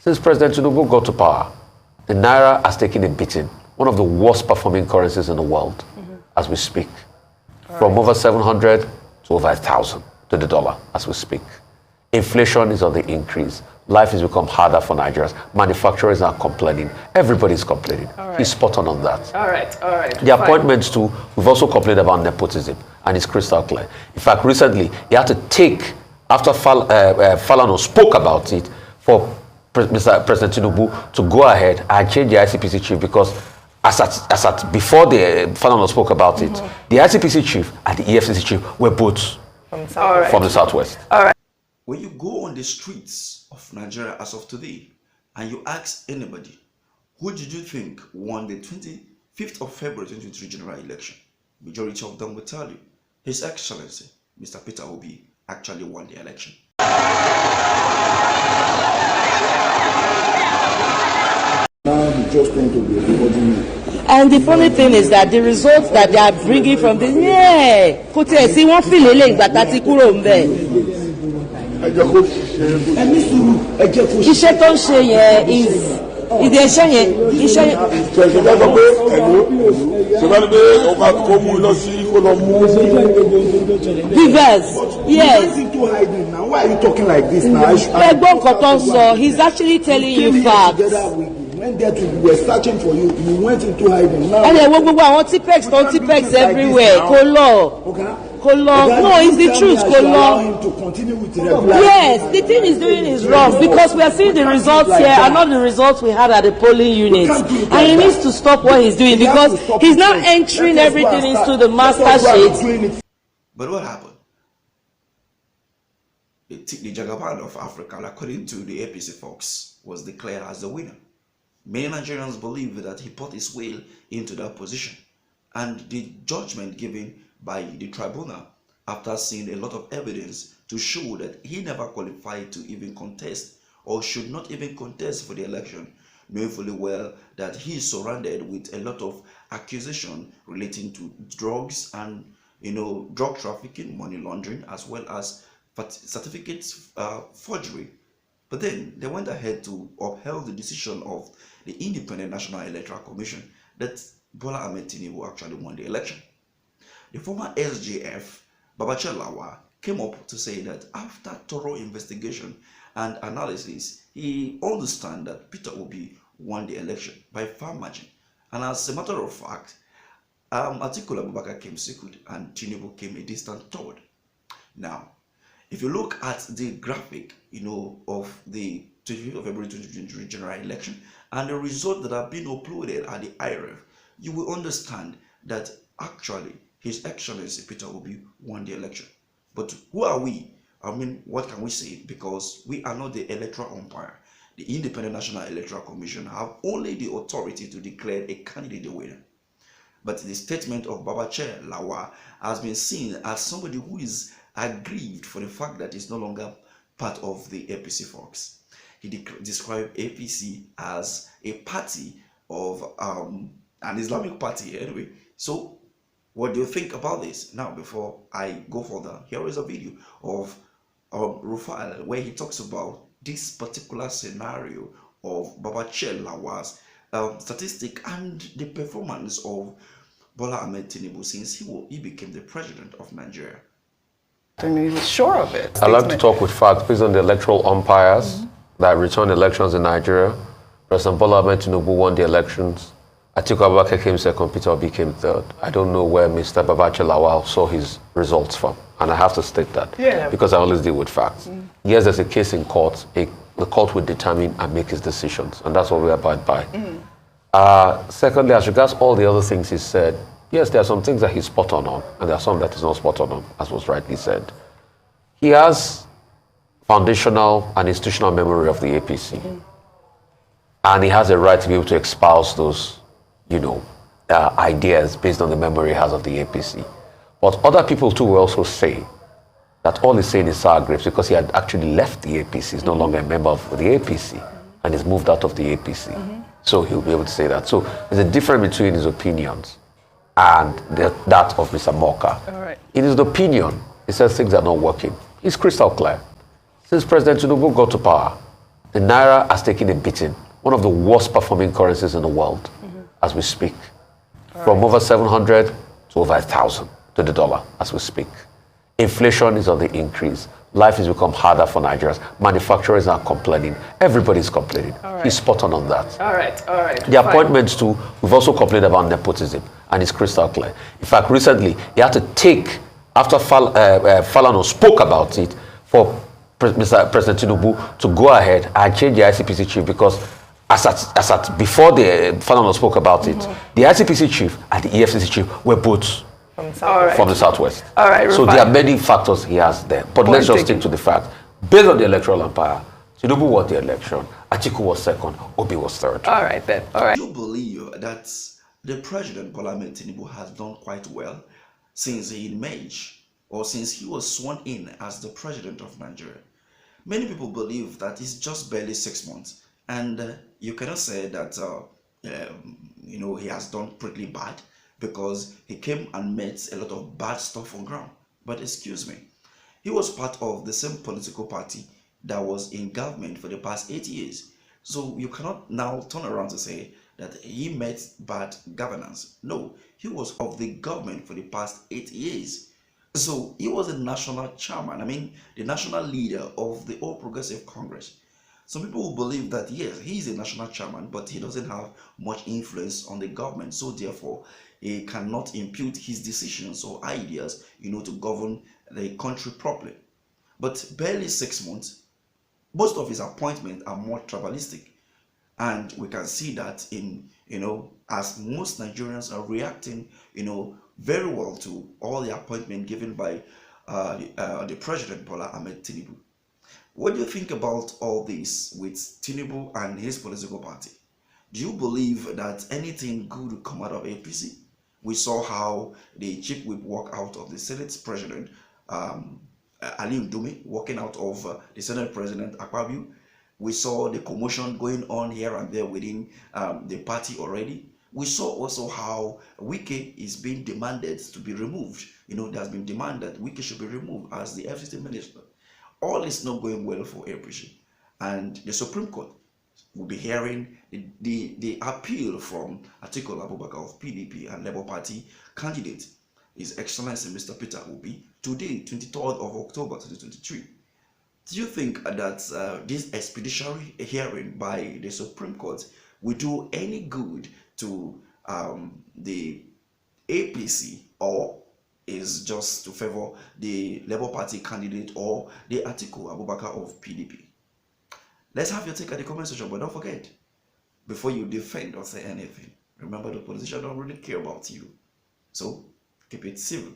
Since President Tinubu got to power, the Naira has taken a beating, one of the worst performing currencies in the world as we speak. From over 700 to over 1,000 to the dollar as we speak. Inflation is on the increase. Life has become harder for Nigerians. Manufacturers are complaining. Everybody's complaining. He's spot on that. All right. The appointments too, we've also complained about nepotism, and it's crystal clear. In fact, recently, he had to take, after Falano spoke about it, for Mr. President Tinubu to go ahead and change the ICPC chief, because before the Falano spoke about it, the ICPC chief and the EFCC chief were both from the Southwest. All right. When you go on the streets of Nigeria as of today and you ask anybody, who did you think won the 25th of February 2023 general election? Majority of them will tell you, His Excellency, Mr. Peter Obi, actually won the election. Just going to be everybody. And the funny thing is that the results that they are bringing from this, see one feeling that iṣẹ́ tó ń ṣe yẹn ìdí ẹṣẹ́ yẹn iṣẹ́ yẹn. Givers, yes. Why are you talking like this now? He's actually telling you facts. Went there to, we were searching for you. You went into hiding. Now. And then we want Tipex everywhere. No, it's the truth. Yes, the thing he's doing is wrong, because we are seeing the results here and not the results we had at the polling unit. And he needs to stop what he's doing, because he's now entering everything into the master sheet. But what happened? The Jagaban of Africa, according to the APC folks, was declared as the winner. Many Nigerians believe that he put his will into that position, and the judgment given by the tribunal, after seeing a lot of evidence to show that he never qualified to even contest, or should not even contest for the election, knowing fully well that he is surrounded with a lot of accusation relating to drugs and drug trafficking, money laundering, as well as certificates forgery. But then they went ahead to uphold the decision of the Independent National Electoral Commission that Bola Ahmed Tinubu actually won the election. The former SGF, Babachir Lawal, came up to say that after thorough investigation and analysis, he understands that Peter Obi won the election by far margin. And as a matter of fact, Atiku Abubakar came second and Tinubu came a distant third. Now, if you look at the graphic, of the 25th of February 2023 general election and the results that have been uploaded at the IRF, you will understand that actually His Excellency Peter Obi won the election. But who are we? I mean, what can we say? Because we are not the electoral umpire. The Independent National Electoral Commission have only the authority to declare a candidate the winner. But the statement of Babachir Lawal has been seen as somebody who is aggrieved for the fact that he's no longer part of the APC folks. He described APC as a party of an Islamic party anyway. So what do you think about this? Now, before I go further, here is a video of Rufai where he talks about this particular scenario of Babachir Lawal's statistic and the performance of Bola Ahmed Tinubu since he became the president of Nigeria. And he was sure of it. I like to talk with facts based on the electoral umpires that returned elections in Nigeria. President Bola Ahmed Tinubu won the elections. Atiku Abubakar came second, Peter Obi came third. I don't know where Mr. Babachir Lawal saw his results from. And I have to state that because I always deal with facts. Yes, there's a case in court. The court will determine and make its decisions. And that's what we abide by. Secondly, as regards all the other things he said, yes, there are some things that he's spot on, and there are some that he's not spot on, as was rightly said. He has foundational and institutional memory of the APC. And he has a right to be able to espouse those, ideas based on the memory he has of the APC. But other people too will also say that all he's saying is sour grapes because he had actually left the APC. He's no longer a member of the APC and he's moved out of the APC. So he'll be able to say that. So there's a difference between his opinions and that of Mr. Moka. In his opinion, he says things are not working. It's crystal clear. Since President Tinubu got to power, The Naira has taken a beating, one of the worst performing currencies in the world as we speak. From over 700 to over 1,000 to the dollar as we speak. Inflation is on the increase. Life has become harder for Nigerians. Manufacturers are complaining. Everybody's complaining. He's spot on that. All right. The appointments too, we've also complained about nepotism, and it's crystal clear. In fact, recently, he had to take, after Falano spoke about it, for Mr. President Tinubu to go ahead and change the ICPC chief, because before the Falano spoke about it, the ICPC chief and the EFCC chief were both from the Southwest. All right, so there are many factors he has there. But let's just stick to the fact. Based on the electoral umpire, Tinubu won the election, Atiku was second, Obi was third. All right then. All right. Do you believe that the President Bola Ahmed Tinubu has done quite well since he emerged, or since he was sworn in as the President of Nigeria? Many people believe that it's just barely 6 months, and you cannot say that he has done pretty bad, because he came and met a lot of bad stuff on ground. But excuse me, he was part of the same political party that was in government for the past 8 years. So you cannot now turn around to say that he met bad governance. No, he was of the government for the past 8 years. So he was a national chairman, the national leader of the All Progressive Congress. Some people will believe that, yes, he is a national chairman, but he doesn't have much influence on the government. So therefore, he cannot impute his decisions or ideas, to govern the country properly. But barely 6 months, most of his appointments are more tribalistic. And we can see that as most Nigerians are reacting, very well to all the appointment given by the President Bola Ahmed Tinubu. What do you think about all this with Tinubu and his political party? Do you believe that anything good will come out of APC? We saw how the chief whip walked out of the Senate President, Ali Ndume, walking out of the Senate President Akpabio. We saw the commotion going on here and there within the party already. We saw also how Wike is being demanded to be removed. There has been demand that Wike should be removed as the FCT minister. All is not going well for APC. And the Supreme Court will be hearing the appeal from Atiku Abubakar of PDP and Labour Party candidate, His Excellency Mr. Peter Obi, today, 23rd of October 2023. Do you think that this expeditionary hearing by the Supreme Court will do any good to the APC, or is just to favor the Labour Party candidate or the Atiku Abubakar of PDP? Let's have your take at the comment section, but don't forget, before you defend or say anything, remember the politicians don't really care about you. So keep it civil.